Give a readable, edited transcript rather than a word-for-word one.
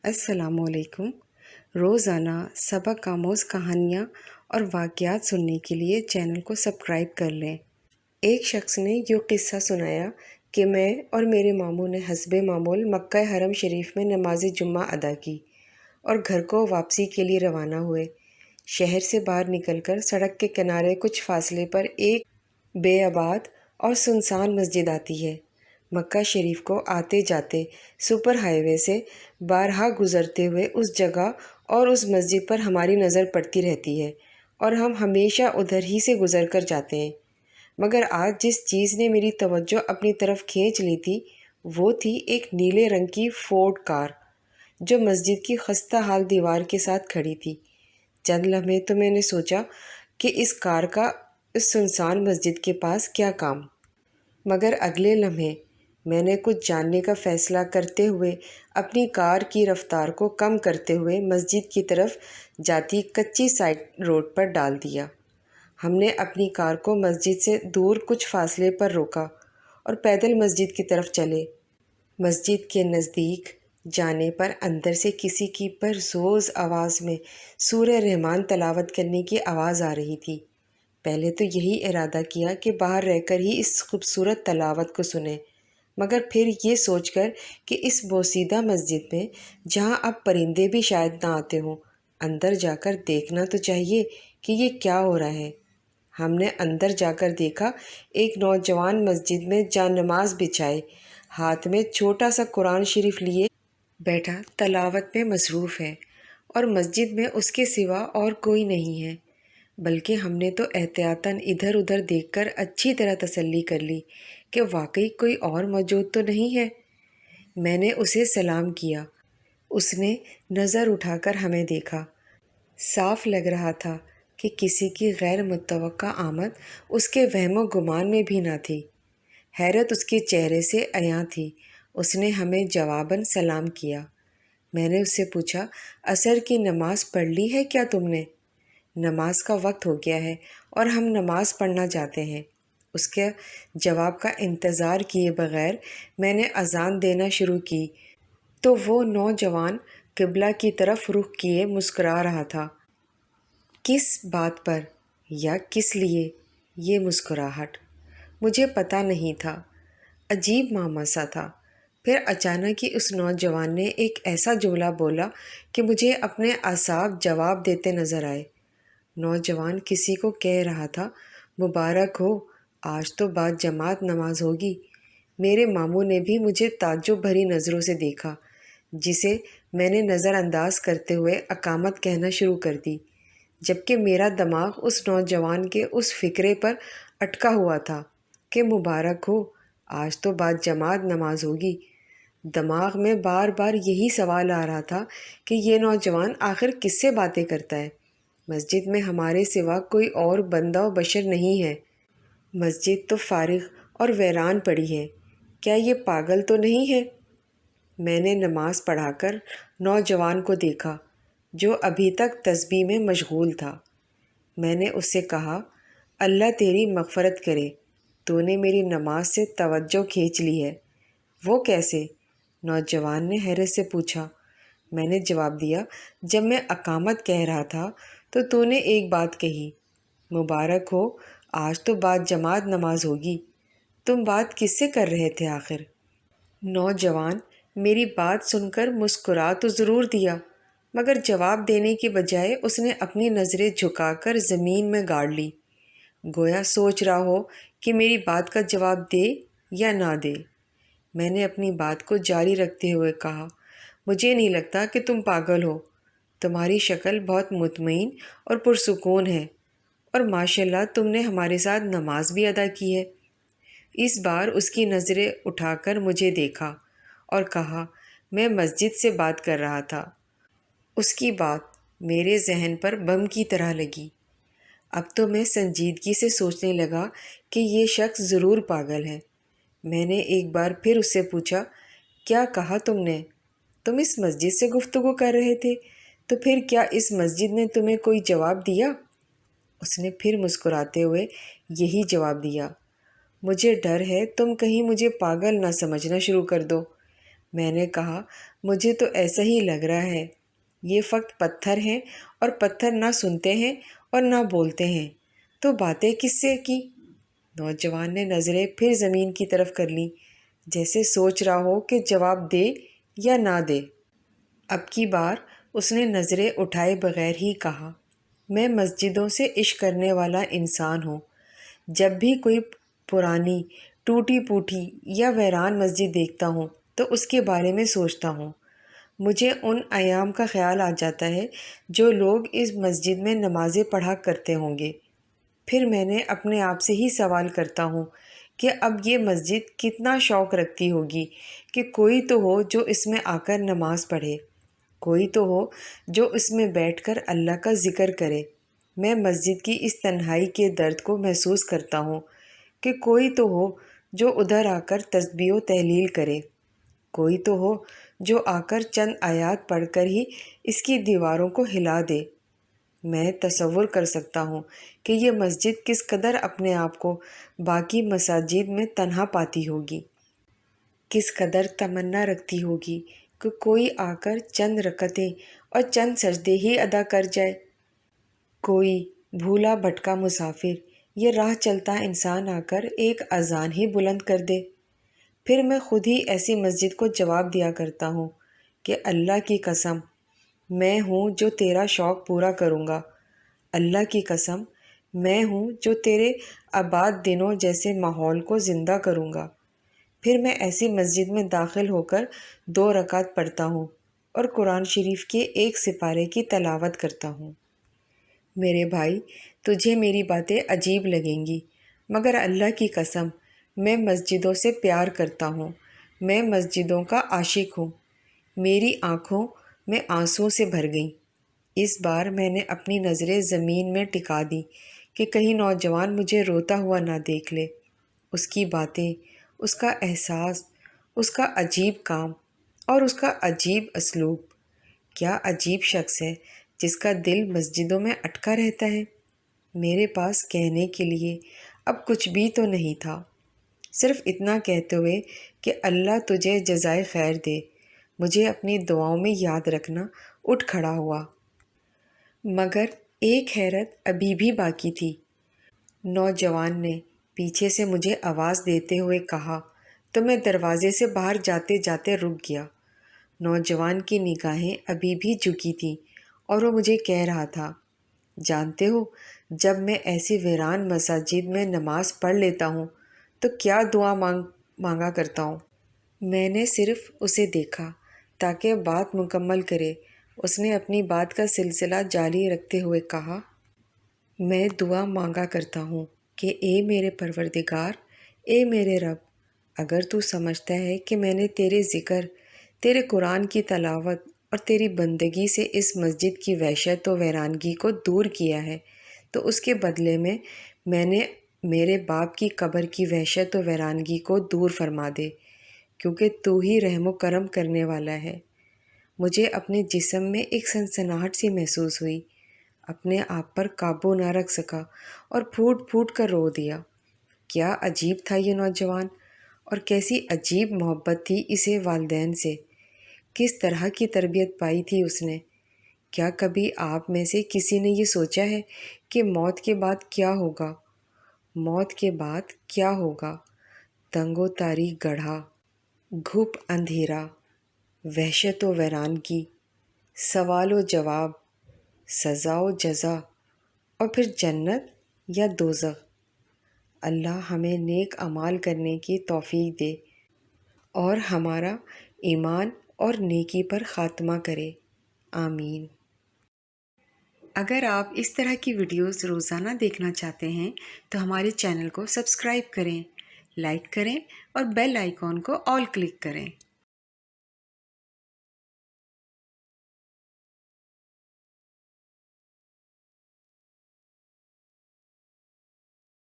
अस्सलाम वालेकुम। रोज़ाना सबक आमोज़ कहानियाँ और वाक़यात सुनने के लिए चैनल को सब्सक्राइब कर लें। एक शख्स ने यूँ क़िस्सा सुनाया कि मैं और मेरे मामू ने हस्बे मामूल मक्का हरम शरीफ में नमाज जुम्मा अदा की और घर को वापसी के लिए रवाना हुए। शहर से बाहर निकलकर सड़क के किनारे कुछ फासले पर एक बेआबाद और सुनसान मस्जिद आती है। मक्का शरीफ को आते जाते सुपर हाईवे से बारहा गुज़रते हुए उस जगह और उस मस्जिद पर हमारी नज़र पड़ती रहती है और हम हमेशा उधर ही से गुज़र कर जाते हैं। मगर आज जिस चीज़ ने मेरी तवज्जो अपनी तरफ खींच ली थी वो थी एक नीले रंग की फोर्ड कार जो मस्जिद की खस्ता हाल दीवार के साथ खड़ी थी। चंद लम्हे तो मैंने सोचा कि इस कार का इस सुनसान मस्जिद के पास क्या काम, मगर अगले लम्हे मैंने कुछ जानने का फ़ैसला करते हुए अपनी कार की रफ़्तार को कम करते हुए मस्जिद की तरफ जाती कच्ची साइड रोड पर डाल दिया। हमने अपनी कार को मस्जिद से दूर कुछ फासले पर रोका और पैदल मस्जिद की तरफ चले। मस्जिद के नज़दीक जाने पर अंदर से किसी की पुरज़ोर आवाज़ में सूरह रहमान तलावत करने की आवाज़ आ रही थी। पहले तो यही इरादा किया कि बाहर रहकर ही इस खूबसूरत तलावत को सुने, मगर फिर ये सोचकर कि इस बोसीदा मस्जिद में जहाँ अब परिंदे भी शायद ना आते हों, अंदर जाकर देखना तो चाहिए कि ये क्या हो रहा है। हमने अंदर जाकर देखा एक नौजवान मस्जिद में जानमाज़ बिछाए हाथ में छोटा सा कुरान शरीफ लिए बैठा तलावत में मसरूफ़ है और मस्जिद में उसके सिवा और कोई नहीं है। बल्कि हमने तो एहतियातन इधर उधर देखकर अच्छी तरह तसल्ली कर ली कि वाकई कोई और मौजूद तो नहीं है। मैंने उसे सलाम किया। उसने नज़र उठाकर हमें देखा। साफ लग रहा था कि किसी की गैर मुतवक्का आमद उसके वहमो गुमान में भी ना थी। हैरत उसके चेहरे से अयां थी। उसने हमें जवाबन सलाम किया। मैंने उससे पूछा, असर की नमाज़ पढ़ ली है क्या तुमने? नमाज का वक्त हो गया है और हम नमाज पढ़ना चाहते हैं। उसके जवाब का इंतज़ार किए बगैर मैंने अजान देना शुरू की तो वो नौजवान किबला की तरफ रुख किए मुस्कुरा रहा था। किस बात पर या किस लिए ये मुस्कुराहट, मुझे पता नहीं था। अजीब मामा सा था। फिर अचानक ही उस नौजवान ने एक ऐसा जुमला बोला कि मुझे अपने असाब जवाब देते नज़र आए। नौजवान किसी को कह रहा था, मुबारक हो, आज तो बाद जमात नमाज होगी। मेरे मामू ने भी मुझे ताज्जुब भरी नज़रों से देखा, जिसे मैंने नज़रअंदाज करते हुए अकामत कहना शुरू कर दी, जबकि मेरा दिमाग उस नौजवान के उस फ़िक्रे पर अटका हुआ था कि मुबारक हो, आज तो बाद जमात नमाज होगी। दिमाग में बार बार यही सवाल आ रहा था कि ये नौजवान आखिर किससे बातें करता है। मस्जिद में हमारे सिवा कोई और बंदा व बशर नहीं है। मस्जिद तो फारिग और वीरान पड़ी है। क्या ये पागल तो नहीं है? मैंने नमाज पढ़ाकर नौजवान को देखा जो अभी तक तस्बीह में मशगूल था। मैंने उससे कहा, अल्लाह तेरी मग़फ़रत करे, तूने मेरी नमाज से तवज्जो खींच ली है। वो कैसे? नौजवान ने हैरत से पूछा। मैंने जवाब दिया, जब मैं अकामत कह रहा था तो तूने एक बात कही, मुबारक हो, आज तो बाद जमात नमाज होगी। तुम बात किससे कर रहे थे आखिर? नौजवान मेरी बात सुनकर मुस्कुरा तो ज़रूर दिया, मगर जवाब देने के बजाय उसने अपनी नज़रें झुकाकर ज़मीन में गाड़ ली, गोया सोच रहा हो कि मेरी बात का जवाब दे या ना दे। मैंने अपनी बात को जारी रखते हुए कहा, मुझे नहीं लगता कि तुम पागल हो। तुम्हारी शक्ल बहुत मुतमईन और पुरसुकून है और माशाल्लाह तुमने हमारे साथ नमाज भी अदा की है। इस बार उसकी नज़रें उठाकर मुझे देखा और कहा, मैं मस्जिद से बात कर रहा था। उसकी बात मेरे जहन पर बम की तरह लगी। अब तो मैं संजीदगी से सोचने लगा कि ये शख्स ज़रूर पागल है। मैंने एक बार फिर उससे पूछा, क्या कहा तुमने? तुम इस मस्जिद से गुफ्तगू कर रहे थे, तो फिर क्या इस मस्जिद ने तुम्हें कोई जवाब दिया? उसने फिर मुस्कुराते हुए यही जवाब दिया, मुझे डर है तुम कहीं मुझे पागल ना समझना शुरू कर दो। میں نے کہا مجھے تو ایسا ہی لگ رہا ہے، یہ فقط پتھر ہیں اور پتھر نہ سنتے ہیں اور نہ بولتے ہیں، تو باتیں کس سے کی؟ نوجوان نے نظریں پھر زمین کی طرف کر لیں، جیسے سوچ رہا ہو کہ جواب دے یا نہ دے۔ اب کی بار اس نے نظریں اٹھائے بغیر ہی کہا، میں مسجدوں سے عشق کرنے والا انسان ہوں۔ جب بھی کوئی پرانی ٹوٹی پھوٹی یا ویران مسجد دیکھتا ہوں تو اس کے بارے میں سوچتا ہوں۔ مجھے ان ایام کا خیال آ جاتا ہے جو لوگ اس مسجد میں نمازیں پڑھا کرتے ہوں گے۔ پھر میں نے اپنے آپ سے ہی سوال کرتا ہوں کہ اب یہ مسجد کتنا شوق رکھتی ہوگی کہ کوئی تو ہو جو اس میں آ کر نماز پڑھے، کوئی تو ہو جو اس میں بیٹھ کر اللہ کا ذکر کرے۔ میں مسجد کی اس تنہائی کے درد کو محسوس کرتا ہوں کہ کوئی تو ہو جو ادھر آ کر تسبیح و تحلیل کرے، کوئی تو ہو جو آ کر چند آیات پڑھ کر ہی اس کی دیواروں کو ہلا دے۔ میں تصور کر سکتا ہوں کہ یہ مسجد کس قدر اپنے آپ کو باقی مساجد میں تنہا پاتی ہوگی، کس قدر تمنا رکھتی ہوگی کہ کوئی آ کر چند رکعتیں اور چند سجدے ہی ادا کر جائے۔ کوئی بھولا بھٹکا مسافر یا راہ چلتا انسان آ کر ایک اذان ہی بلند کر دے۔ پھر میں خود ہی ایسی مسجد کو جواب دیا کرتا ہوں کہ اللہ کی قسم میں ہوں جو تیرا شوق پورا کروں گا، اللہ کی قسم میں ہوں جو تیرے آباد دنوں جیسے ماحول کو زندہ کروں گا۔ پھر میں ایسی مسجد میں داخل ہو کر 2 رکعت پڑھتا ہوں اور قرآن شریف کے ایک سپارے کی تلاوت کرتا ہوں۔ میرے بھائی، تجھے میری باتیں عجیب لگیں گی، مگر اللہ کی قسم میں مسجدوں سے پیار کرتا ہوں، میں مسجدوں کا عاشق ہوں۔ میری آنکھوں میں آنسوں سے بھر گئیں۔ اس بار میں نے اپنی نظریں زمین میں ٹکا دیں کہ کہیں نوجوان مجھے روتا ہوا نہ دیکھ لے۔ اس کی باتیں، اس کا احساس، اس کا عجیب کام اور اس کا عجیب اسلوب، کیا عجیب شخص ہے جس کا دل مسجدوں میں اٹکا رہتا ہے۔ میرے پاس کہنے کے لیے اب کچھ بھی تو نہیں تھا، صرف اتنا کہتے ہوئے کہ اللہ تجھے جزائے خیر دے، مجھے اپنی دعاؤں میں یاد رکھنا، اٹھ کھڑا ہوا۔ مگر ایک حیرت ابھی بھی باقی تھی۔ نوجوان نے پیچھے سے مجھے آواز دیتے ہوئے کہا تو میں دروازے سے باہر جاتے جاتے رک گیا۔ نوجوان کی نگاہیں ابھی بھی جھکی تھیں اور وہ مجھے کہہ رہا تھا، جانتے ہو جب میں ایسی ویران مساجد میں نماز پڑھ لیتا ہوں تو کیا دعا مانگا کرتا ہوں۔ میں نے صرف اسے دیکھا تاکہ بات مکمل کرے۔ اس نے اپنی بات کا سلسلہ جاری رکھتے ہوئے کہا، میں دعا مانگا کرتا ہوں کہ اے میرے پروردگار، اے میرے رب، اگر تو سمجھتا ہے کہ میں نے تیرے ذکر، تیرے قرآن کی تلاوت اور تیری بندگی سے اس مسجد کی وحشت و ویرانگی کو دور کیا ہے تو اس کے بدلے میں نے میرے باپ کی قبر کی وحشت و ویرانگی کو دور فرما دے، کیونکہ تو ہی رحم و کرم کرنے والا ہے۔ مجھے اپنے جسم میں ایک سنسناہٹ سی محسوس ہوئی، اپنے آپ پر قابو نہ رکھ سکا اور پھوٹ پھوٹ کر رو دیا۔ کیا عجیب تھا یہ نوجوان، اور کیسی عجیب محبت تھی اسے والدین سے، کس طرح کی تربیت پائی تھی اس نے۔ کیا کبھی آپ میں سے کسی نے یہ سوچا ہے کہ موت کے بعد کیا ہوگا؟ موت کے بعد کیا ہوگا؟ تنگ و تاریک گڑھا، گھپ اندھیرا، وحشت و ویرانگی، سوال و جواب، سزا و جزا، اور پھر جنت یا دوزخ۔ اللہ ہمیں نیک اعمال کرنے کی توفیق دے اور ہمارا ایمان اور نیکی پر خاتمہ کرے، آمین۔ اگر آپ اس طرح کی ویڈیوز روزانہ دیکھنا چاہتے ہیں تو ہمارے چینل کو سبسکرائب کریں، لائک کریں اور بیل آئیکن کو آل کلک کریں۔